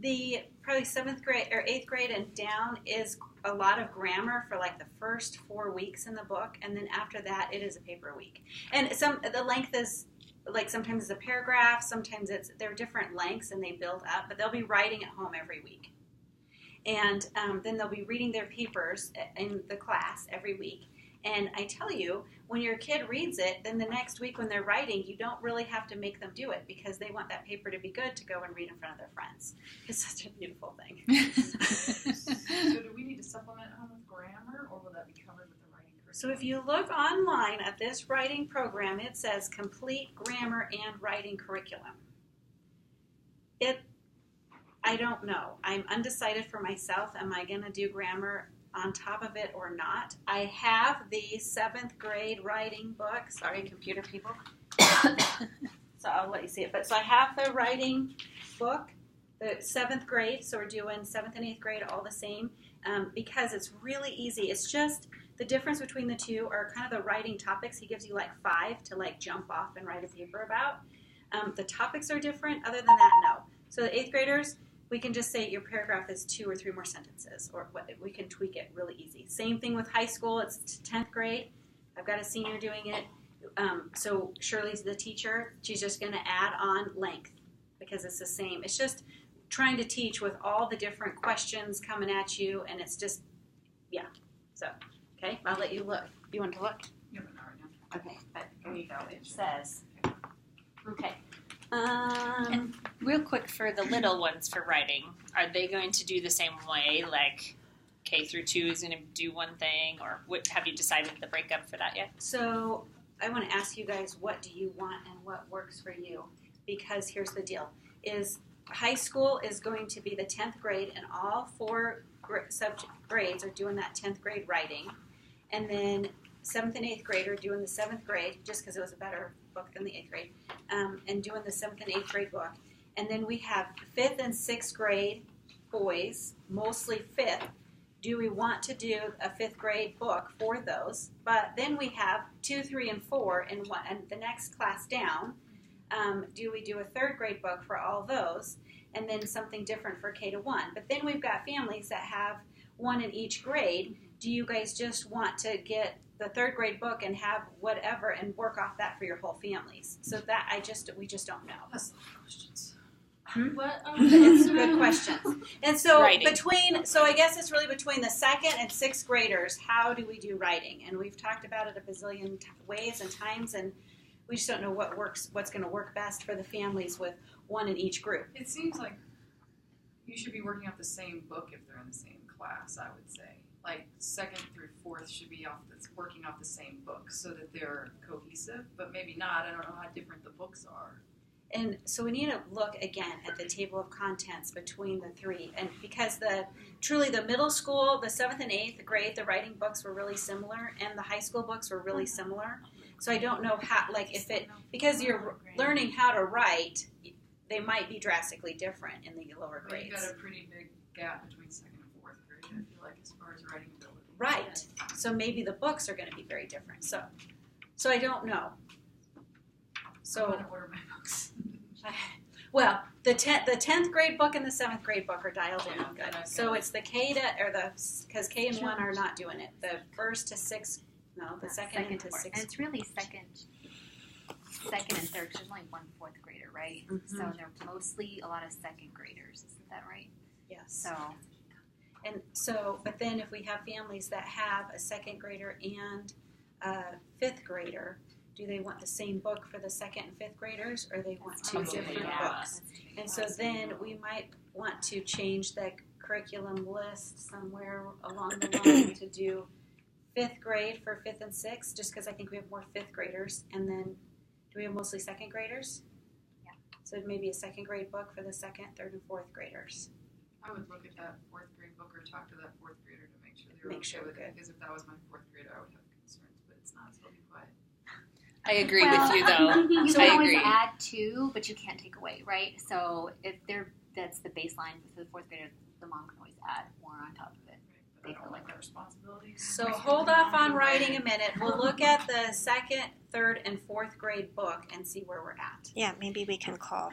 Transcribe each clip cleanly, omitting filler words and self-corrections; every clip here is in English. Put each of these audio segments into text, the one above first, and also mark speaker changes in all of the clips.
Speaker 1: The probably 7th grade or 8th grade and down is a lot of grammar for like the first 4 weeks in the book, and then after that it is a paper a week. And the length is like sometimes it's a paragraph, sometimes they're different lengths and they build up, but they'll be writing at home every week. And then they'll be reading their papers in the class every week. And I tell you, when your kid reads it, then the next week when they're writing, you don't really have to make them do it because they want that paper to be good to go and read in front of their friends. It's such a beautiful thing.
Speaker 2: So do we need to supplement home with grammar, or will that be covered with the writing curriculum?
Speaker 1: So if you look online at this writing program, it says complete grammar and writing curriculum. I don't know. I'm undecided for myself. Am I going to do grammar on top of it or not? I have the 7th grade writing book. Sorry, computer people. So I'll let you see it. But so I have the writing book, the 7th grade. So we're doing 7th and 8th grade all the same because it's really easy. It's just the difference between the two are kind of the writing topics. He gives you like 5 to like jump off and write a paper about. The topics are different. Other than that, no. So the 8th graders, we can just say your paragraph is 2 or 3 more sentences, or we can tweak it really easy. Same thing with high school. It's 10th grade. I've got a senior doing it. So Shirley's the teacher. She's just going to add on length because it's the same. It's just trying to teach with all the different questions coming at you, and it's just, yeah. So, okay, I'll let you look. You want to look?
Speaker 2: Yeah, but not right now.
Speaker 1: Okay, but here you go. It says, okay.
Speaker 3: And real quick for the little ones for writing, are they going to do the same way? Like K through 2 is going to do one thing, or have you decided the breakup for that yet?
Speaker 1: So I want to ask you guys, what do you want and what works for you? Because here's the deal: is high school is going to be the 10th grade, and all 4 subject grades are doing that 10th grade writing, and then 7th and 8th grade are doing the 7th grade, just because it was a better book than the 8th grade, and doing the 7th and 8th grade book. And then we have 5th and 6th grade boys, mostly 5th. Do we want to do a 5th grade book for those? But then we have 2, 3, and 4 in one, and the next class down. Do we do a 3rd grade book for all those? And then something different for K to 1. But then we've got families that have 1 in each grade. Do you guys just want to get the 3rd grade book and have whatever and work off that for your whole families? So that we just don't know.
Speaker 2: That's the questions.
Speaker 4: What?
Speaker 1: It's good questions. And so
Speaker 3: Writing.
Speaker 1: so I guess it's really between the 2nd and 6th graders, how do we do writing? And we've talked about it a bazillion ways and times, and we just don't know what's going to work best for the families with 1 in each group.
Speaker 2: It seems like you should be working off the same book if they're in the same class, I would say. Like 2nd through 4th should be working off the same book so that they're cohesive, but maybe not. I don't know how different the books are.
Speaker 1: And so we need to look again at the table of contents between the 3, and because truly the middle school, the 7th and 8th grade, the writing books were really similar, and the high school books were really similar. So I don't know how, like because you're learning how to write, they might be drastically different in the lower
Speaker 2: But you've
Speaker 1: grades.
Speaker 2: got a pretty big gap between 2nd and 4th grade, I feel like, as far as writing ability.
Speaker 1: Right. So maybe the books are going to be very different. So I don't know.
Speaker 2: So I'm
Speaker 1: So,
Speaker 2: going to order my books.
Speaker 1: well, the 10th grade book and the 7th grade book are dialed in
Speaker 2: Yeah,
Speaker 1: good.
Speaker 2: okay.
Speaker 1: So it's the because K and 1 are not doing it. The 1st to 6th, no, the 2nd to 6th.
Speaker 4: And it's really second and third, 'cause there's only 1 4th grader, right?
Speaker 1: Mhm.
Speaker 4: So they're mostly a lot of 2nd graders. Isn't that right?
Speaker 1: Yes. But then if we have families that have a 2nd grader and a 5th grader, do they want the same book for the 2nd and 5th graders, or they want 2
Speaker 3: Probably,
Speaker 1: different
Speaker 3: yeah.
Speaker 1: books? And so then we might want to change the curriculum list somewhere along the line to do 5th grade for 5th and 6th, just because I think we have more 5th graders. And then, do we have mostly 2nd graders?
Speaker 4: Yeah.
Speaker 1: So maybe a 2nd grade book for the 2nd, 3rd, and 4th graders.
Speaker 2: I would look at that 4th grade book or talk to that 4th grader to make sure they were
Speaker 1: Make
Speaker 2: okay
Speaker 1: sure
Speaker 2: with
Speaker 1: we're
Speaker 2: it.
Speaker 1: good.
Speaker 2: Because if that was my 4th grader, I would have concerns, but it's not, so I'll be quiet.
Speaker 3: I agree with you, though.
Speaker 4: You
Speaker 3: I
Speaker 4: can always
Speaker 3: agree.
Speaker 4: add to, but you can't take away, right? So if that's the baseline for the 4th grader, the mom can always add more on top of it.
Speaker 2: I don't like that responsibility.
Speaker 1: So hold off on writing a minute. We'll look at the second, third, and fourth grade book and see where we're at.
Speaker 5: Yeah, maybe we can call.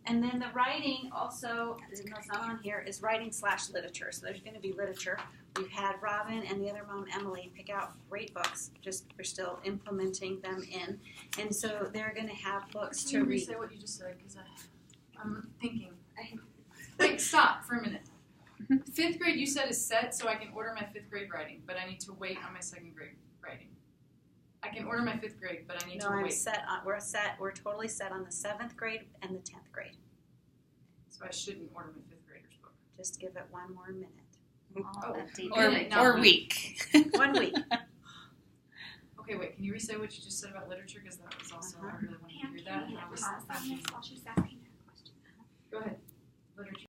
Speaker 1: And then the writing also, it's not on here, is writing/literature. So there's going to be literature. We've had Robin and the other mom, Emily, pick out great books. Just we're still implementing them in. And so they're going to have books
Speaker 2: Can
Speaker 1: to
Speaker 2: you
Speaker 1: read.
Speaker 2: re-say what you just said? Because I'm thinking. Wait, stop for a minute. 5th grade you said is set, so I can order my 5th grade writing, but I need to wait on my 2nd grade writing. I can order my 5th grade, but I need
Speaker 1: No,
Speaker 2: to
Speaker 1: I'm
Speaker 2: wait.
Speaker 1: set on. We're totally set on the 7th grade and the 10th grade.
Speaker 2: So I shouldn't order my 5th grader's book.
Speaker 1: Just give it one more minute.
Speaker 2: Oh,
Speaker 4: that deep.
Speaker 3: Or week.
Speaker 1: 1 week.
Speaker 2: Okay, wait. Can you re-say what you just said about literature? Because that was also I really wanted to hear that. And I was thinking,
Speaker 4: while she's asking that question.
Speaker 2: go ahead. Literature.